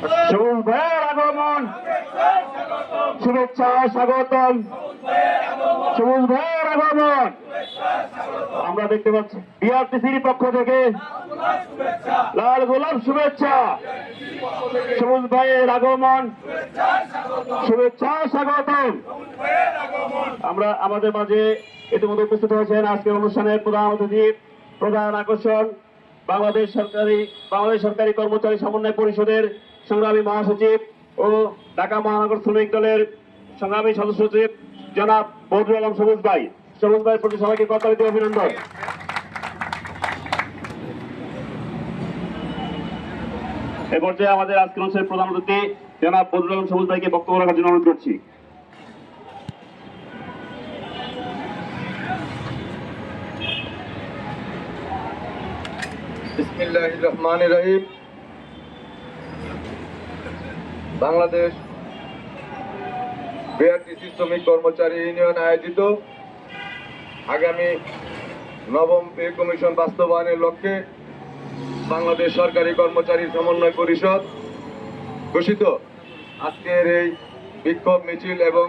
সবুজ ভাইয়ের আগমন, শুভেচ্ছা স্বাগতম। সবুজ ভাইয়ের আগমন আমরা দেখতে পাচ্ছি। বিআরটিসির পক্ষ থেকে লাল গোলাপ শুভেচ্ছা। সবুজ ভাইয়ের আগমন, শুভেচ্ছা স্বাগতম। আমরা আমাদের মাঝে ইতিমধ্যে উপস্থিত হয়েছেন আজকের অনুষ্ঠানের প্রধান অতিথি, প্রধান আকর্ষণ বাংলাদেশ সরকারি কর্মচারী সমন্বয় পরিষদের সংগ্রামী মহাসচিব ও ঢাকা মহানগর শ্রমিক দলের সংগ্রামী সদস্য সচিব জনাব বদরুল আলম সবুজ ভাই। সবুজ ভাইয়ের প্রতি সবাইকে করতালি দিয়ে অভিনন্দন। এ পর্যায়ে আমাদের আজকের অনুষ্ঠানের প্রধান অতিথি জনাব বদরুল আলম সবুজ ভাইকে বক্তব্য রাখার জন্য অনুরোধ করছি। বিসমিল্লাহির রহমানির রহিম। বাংলাদেশ বিআরটিসি শ্রমিক কর্মচারী ইউনিয়ন আয়োজিত আগামী নবম পে কমিশন বাস্তবায়নের লক্ষ্যে বাংলাদেশ সরকারি কর্মচারী সমন্বয় পরিষদ ঘোষিত আজকের এই বিক্ষোভ মিছিল এবং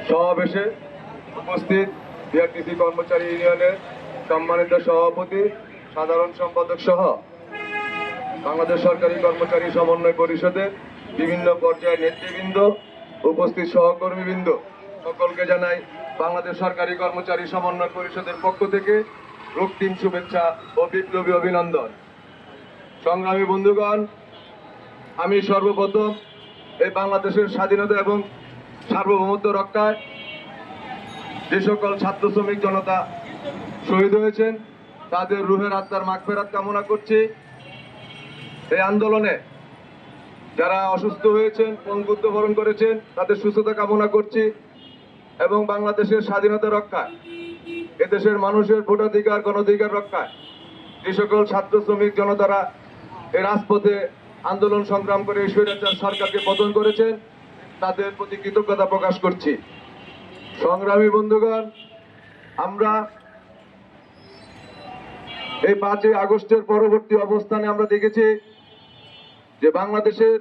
সমাবেশে উপস্থিত বিআরটিসি কর্মচারী ইউনিয়নের সম্মানিত সভাপতি, সাধারণ সম্পাদক সহ বাংলাদেশ সরকারি কর্মচারী সমন্বয় পরিষদের বিভিন্ন পর্যায়ের নেতৃবৃন্দ, উপস্থিত সহকর্মীবৃন্দ সকলকে জানাই বাংলাদেশ সরকারি কর্মচারী সমন্বয় পরিষদের পক্ষ থেকে রক্তিম শুভেচ্ছা ও বিপ্লবী অভিনন্দন। সংগ্রামী বন্ধুগণ, আমি সর্বপ্রথম এই বাংলাদেশের স্বাধীনতা এবং সার্বভৌমত্ব রক্ষায় যে সকল ছাত্র শ্রমিক জনতা শহীদ হয়েছেন তাদের রুহের আত্মার মাগফিরাত কামনা করছি। এই আন্দোলনে যারা অসুস্থ হয়েছেন, পঙ্গুত্ব বরণ করেছেন তাদের সুস্থতা কামনা করছি এবং বাংলাদেশের স্বাধীনতা রক্ষায়, এদেশের মানুষের ভোটাধিকার গণঅধিকার রক্ষায় যে সকল ছাত্র শ্রমিক জনতারা এই রাজপথে আন্দোলন সংগ্রাম করে স্বৈরাচার সরকারকে পতন করেছেন তাদের প্রতি কৃতজ্ঞতা প্রকাশ করছি। সংগ্রামী বন্ধুগণ, আমরা এই 5ই আগস্টের পরবর্তী অবস্থানে আমরা দেখেছি যে বাংলাদেশের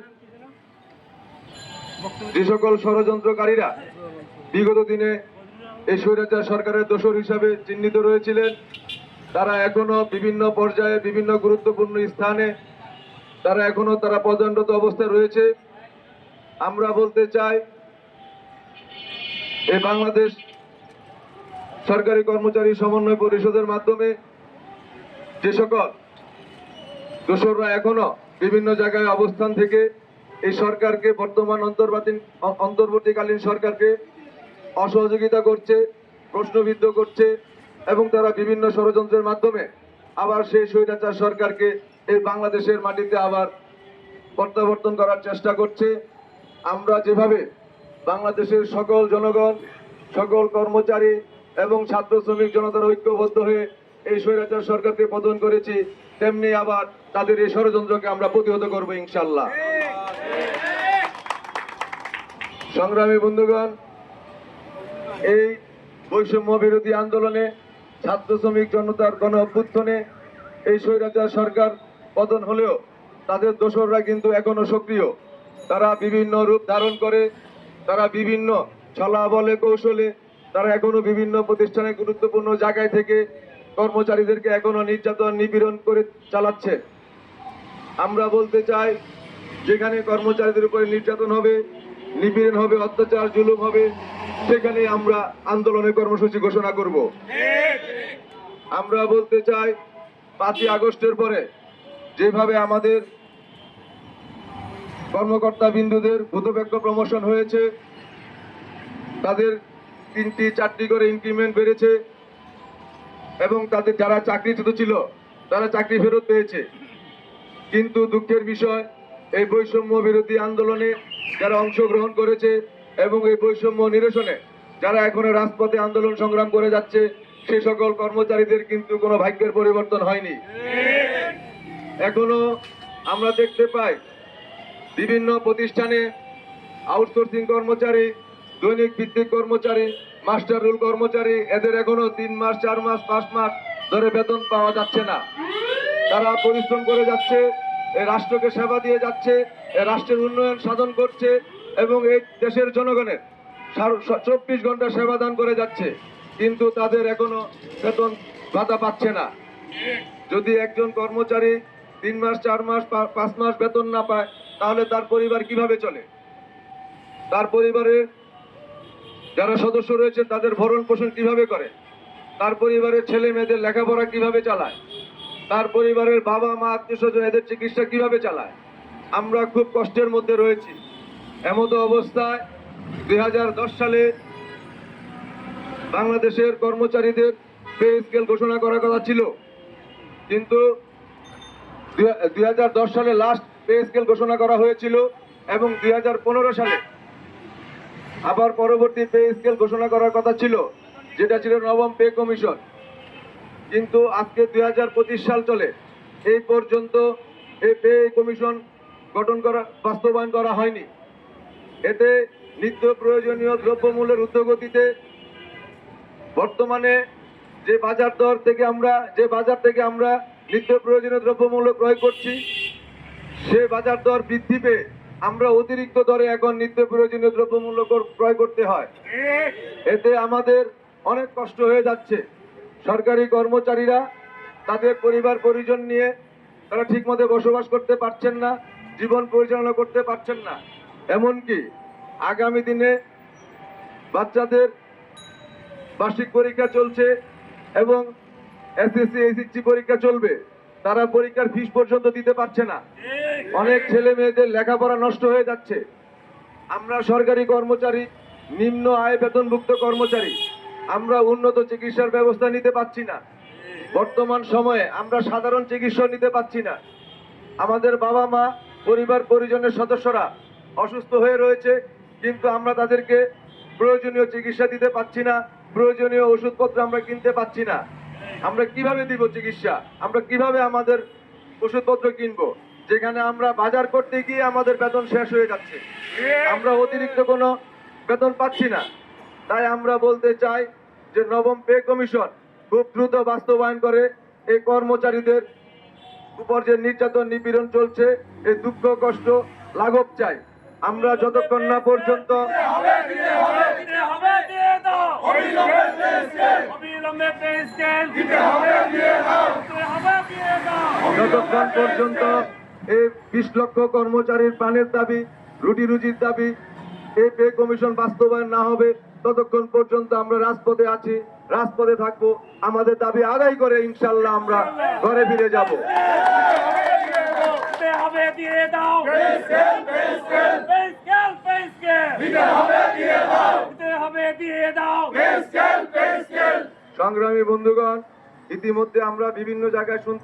যে সকল ষড়যন্ত্রকারীরা বিগত দিনে এই স্বৈরাচার সরকারের দোসর হিসাবে চিহ্নিত রয়েছিলেন, তারা এখনো বিভিন্ন পর্যায়ে বিভিন্ন গুরুত্বপূর্ণ স্থানে তারা পদোন্নত অবস্থায় রয়েছে। আমরা বলতে চাই এই বাংলাদেশ সরকারি কর্মচারী সমন্বয় পরিষদের মাধ্যমে যে সকল দোসররা এখনো বিভিন্ন জায়গায় অবস্থান থেকে এই সরকারকে, বর্তমান অন্তর্বর্তীকালীন সরকারকে অসহযোগিতা করছে, প্রশ্নবিদ্ধ করছে এবং তারা বিভিন্ন ষড়যন্ত্রের মাধ্যমে আবার সেই স্বৈরাচার সরকারকে এই বাংলাদেশের মাটিতে আবার প্রত্যাবর্তন করার চেষ্টা করছে। আমরা যেভাবে বাংলাদেশের সকল জনগণ, সকল কর্মচারী এবং ছাত্র শ্রমিক জনতার ঐক্যবদ্ধ হয়ে এই স্বৈরাচার সরকারকে পতন করেছি, তেমনি আবার তাদের এই ষড়যন্ত্রকে আমরা প্রতিহত করবো ইনশাল্লাহ। সংগ্রামী বন্ধুগণ, এই বৈষম্য বিরোধী আন্দোলনে, ছাত্র শ্রমিক জনতার গণ অভ্যুত্থানে এই স্বৈরাচার সরকার পতন হলেও তাদের দোসররা কিন্তু এখনো সক্রিয়। তারা বিভিন্ন রূপ ধারণ করে, তারা বিভিন্ন ছলা বলে কৌশলে তারা এখনো বিভিন্ন প্রতিষ্ঠানে গুরুত্বপূর্ণ জায়গায় থেকে কর্মচারীদেরকে এখনো নির্যাতন নিপীড়ন করে চালাচ্ছে। আমরা বলতে চাই, যেখানে কর্মচারীদের উপরে নির্যাতন হবে, নিপীড়ন হবে, অত্যাচার জুলুম হবে, সেখানে আমরা আন্দোলনের কর্মসূচি ঘোষণা করব। আমরা বলতে চাই, 5ই আগস্টের পরে যেভাবে আমাদের কর্মকর্তা বিন্দুদের ভূতপেক্ষ প্রমোশন হয়েছে, তাদের 3টি 4টি করে ইনক্রিমেন্ট বেড়েছে এবং তাদের যারা চাকরিচ্যুত ছিল তারা চাকরি ফেরত পেয়েছে। কিন্তু দুঃখের বিষয়, এই বৈষম্য বিরোধী আন্দোলনে যারা অংশগ্রহণ করেছে এবং এই বৈষম্য নিরসনে যারা এখনো রাজপথে আন্দোলন সংগ্রাম করে যাচ্ছে, সে সকল কর্মচারীদের কিন্তু কোনো ভাগ্যের পরিবর্তন হয়নি। এখনো আমরা দেখতে পাই বিভিন্ন প্রতিষ্ঠানে আউটসোর্সিং কর্মচারী, দৈনিক ভিত্তিক কর্মচারী, মাস্টার রোল কর্মচারী, এদের এখনো 3 মাস, 4 মাস, 5 মাস ধরে বেতন পাওয়া যাচ্ছে না। তারা পরিশ্রম করে যাচ্ছে এই রাষ্ট্রকে সেবা দিয়ে যাচ্ছে, এই রাষ্ট্রের উন্নয়ন সাধন করছে এবং এই দেশের জনগণের 24 ঘন্টা সেবা দান করে যাচ্ছে, কিন্তু তাদের এখনো বেতন ভাতা পাচ্ছে না। যদি একজন কর্মচারী 3 মাস 4 মাস 5 মাস বেতন না পায়, তাহলে তার পরিবার কিভাবে চলে? তার পরিবারের যারা সদস্য রয়েছে তাদের ভরণ পোষণ কিভাবে করে? তার পরিবারের ছেলে মেয়েদের লেখাপড়া কিভাবে চালায়? তার পরিবারের বাবা মা আত্মীয় স্বজন এদের চিকিৎসা কিভাবে চালায়? আমরা খুব কষ্টের মধ্যে রয়েছি। এমতো অবস্থায় 2010 সালে বাংলাদেশের কর্মচারীদের পে স্কেল ঘোষণা করার কথা ছিল, কিন্তু 2010 সালে লাস্ট পে স্কেল ঘোষণা করা হয়েছিল এবং 2015 সালে আবার পরবর্তী পে স্কেল ঘোষণা করার কথা ছিল, যেটা ছিল নবম পে কমিশন। কিন্তু আজকে 2025 সাল চলে, এই পর্যন্ত এই পে কমিশন গঠন করা বাস্তবায়ন করা হয়নি। এতে নিত্য প্রয়োজনীয় দ্রব্যমূল্যের ঊর্ধ্বগতিতে বর্তমানে যে বাজার থেকে আমরা নিত্য প্রয়োজনীয় দ্রব্যমূল্য ক্রয় করছি, সে বাজার দর বৃদ্ধি পেয়ে আমরা অতিরিক্ত দরে এখন নিত্য প্রয়োজনীয় দ্রব্যমূল্য ক্রয় করতে হয়। এতে আমাদের অনেক কষ্ট হয়ে যাচ্ছে। সরকারি কর্মচারীরা তাদের পরিবার পরিজন নিয়ে তারা ঠিকমতো বসবাস করতে পারছেন না, জীবন পরিচালনা করতে পারছেন না। এমনকি আগামী দিনে বাচ্চাদের বার্ষিক পরীক্ষা চলছে এবং এসএসসি এইচএসসি পরীক্ষা চলবে, তারা পরীক্ষার ফিস পর্যন্ত দিতে পারছে না। অনেক ছেলে মেয়েদের লেখাপড়া নষ্ট হয়ে যাচ্ছে। আমরা সরকারি কর্মচারী, নিম্ন আয় বেতনভুক্ত কর্মচারী, আমরা উন্নত চিকিৎসার ব্যবস্থা নিতে পারছি না। বর্তমান সময়ে আমরা সাধারণ চিকিৎসা নিতে পারছি না। আমাদের বাবা মা পরিবার পরিজনের সদস্যরা অসুস্থ হয়ে রয়েছে, কিন্তু আমরা তাদেরকে প্রয়োজনীয় চিকিৎসা দিতে পারছি না, প্রয়োজনীয় ওষুধপত্র আমরা কিনতে পারছি না। আমরা কিভাবে দিব চিকিৎসা? আমরা কিভাবে আমাদের ওষুধপত্র কিনবো, যেখানে আমরা বাজার করতে গিয়ে আমাদের বেতন শেষ হয়ে যাচ্ছে, আমরা অতিরিক্ত কোনো বেতন পাচ্ছি না। তাই আমরা বলতে চাই যে নবম পে কমিশন খুব দ্রুত বাস্তবায়ন করে এই কর্মচারীদের উপর যে নির্যাতন নিপীড়ন চলছে, এই দুঃখ কষ্ট লাঘব চাই। আমরা যতক্ষণ না পর্যন্ত যতক্ষণ পর্যন্ত এই 20 লক্ষ কর্মচারীর প্রাণের দাবি, রুটি রুজির দাবি, এই পে কমিশন বাস্তবায়ন না হবে, ততক্ষণ পর্যন্ত আমরা রাজপথে আছি, রাজপথে থাকবো। আমাদের দাবি আদায় করে ইনশাল্লাহ আমরা ঘরে ফিরে যাব। সংগ্রামী বন্ধুগণ, ইতিমধ্যে আমরা বিভিন্ন জায়গায় শুনতে